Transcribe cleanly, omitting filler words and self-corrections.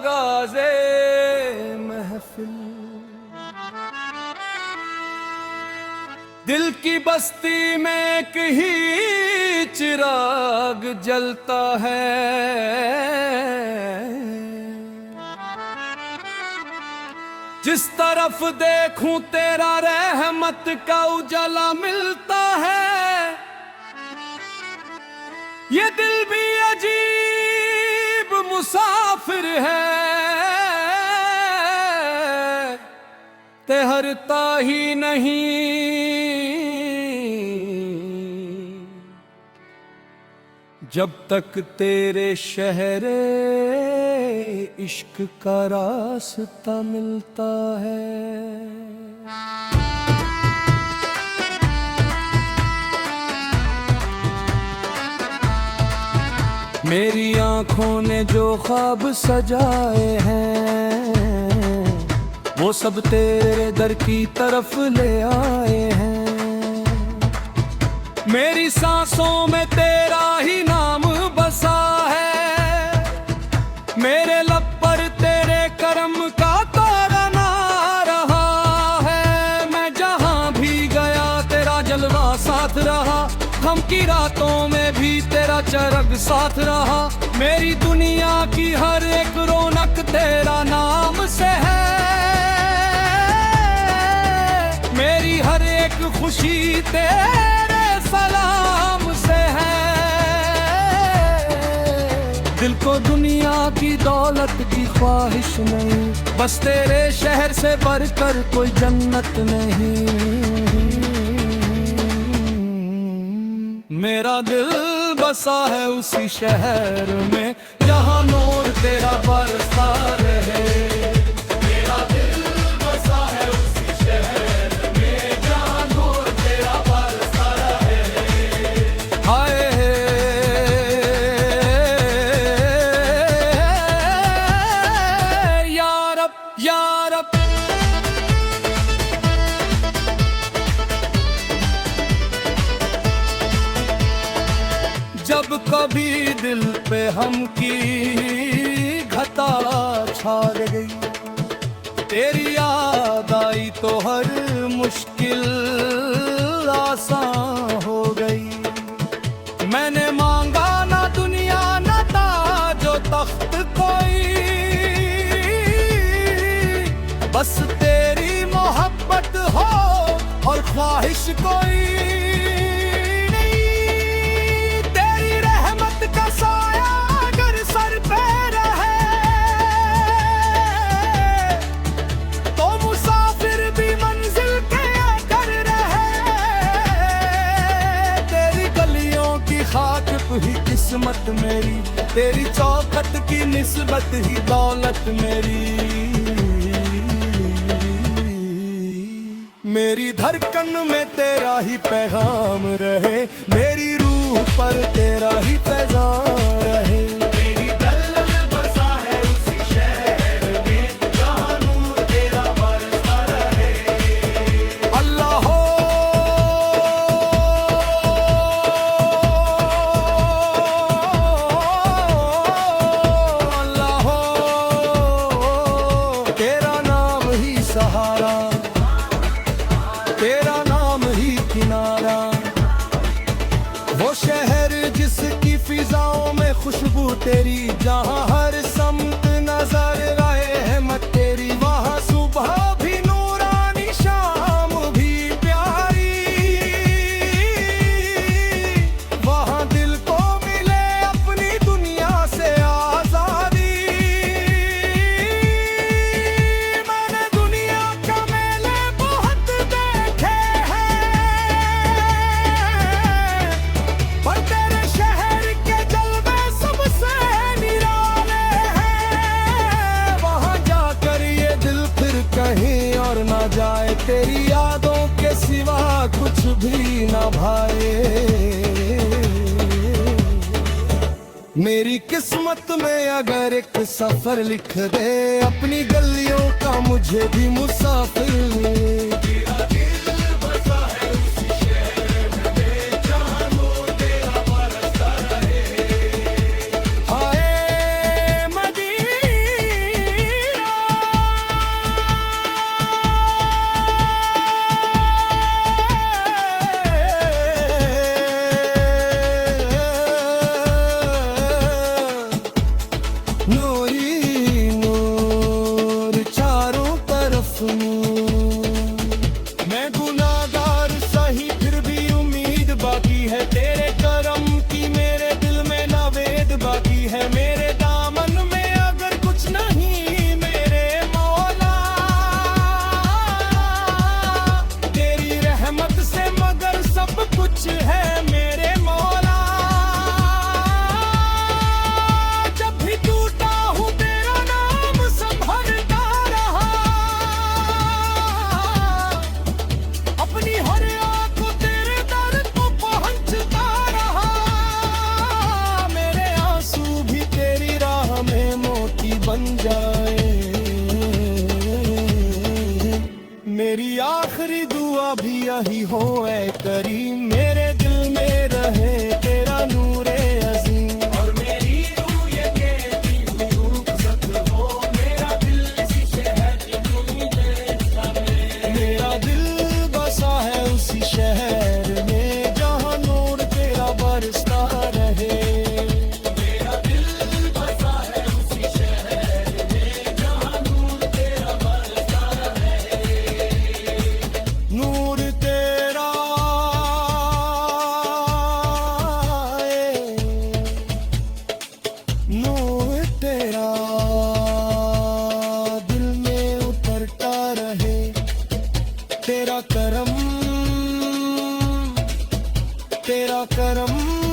गाज़े महफिल दिल की बस्ती में एक ही चिराग जलता है, जिस तरफ देखूं तेरा रहमत का उजाला मिलता है। ये दिल भी अजीब मुसाफिर है, ठहरता ही नहीं। जब तक तेरे शहरे इश्क का रास्ता मिलता है। मेरी आंखों ने जो ख्वाब सजाए हैं, वो सब तेरे दर की तरफ ले आए हैं। मेरी सांसों में तेरा ही नाम बसा है, मेरे लब पर तेरे करम का तारा ना रहा है। मैं जहां भी गया तेरा जलवा साथ रहा, गम की रातों में भी तेरा चरग साथ रहा। मेरी दुनिया की हर एक रौनक तेरा नाम से है, मेरी हर एक खुशी तेरे सलाम से है। दिल को दुनिया की दौलत की ख्वाहिश नहीं, बस तेरे शहर से बढ़कर कोई जन्नत नहीं। मेरा दिल बसा है उसी शहर में जहां नूर तेरा बरसा रहे। मेरा दिल बसा है उसी शहर में जहां नूर तेरा बरसा रहे। हाय या रब या रब। जब कभी दिल पे हम की घटा छा गई, तेरी याद आई तो हर मुश्किल आसान हो गई। मैंने मांगा ना दुनिया ना ताजो तख्त कोई, बस तेरी मोहब्बत हो और ख्वाहिश कोई। ही किस्मत मेरी, तेरी चौखट की निस्बत ही दौलत मेरी। मेरी धड़कन में तेरा ही पैगाम रहे, मेरी रूह पर तेरा ही पैगाम रहे। मेरी दिल बसा है उसी शहर में जहां नूर तेरा बरसा रहे। अल्लाह हो सहारा, तेरा नाम ही किनारा। वो शहर जिसकी फिजाओं में खुशबू तेरी, जहां हर समत नजर आए रहमत तेरी। वहां सुबह भी नूरानी शाम भी प्यारी, वहां दिल को मिले अपनी दुनिया से आजादी। जाए तेरी यादों के सिवा कुछ भी ना भाए। मेरी किस्मत में अगर एक सफर लिख दे, अपनी गलियों का मुझे भी मुसाफिर। मेरा दिल बसा है उसी शहर में तेरा करम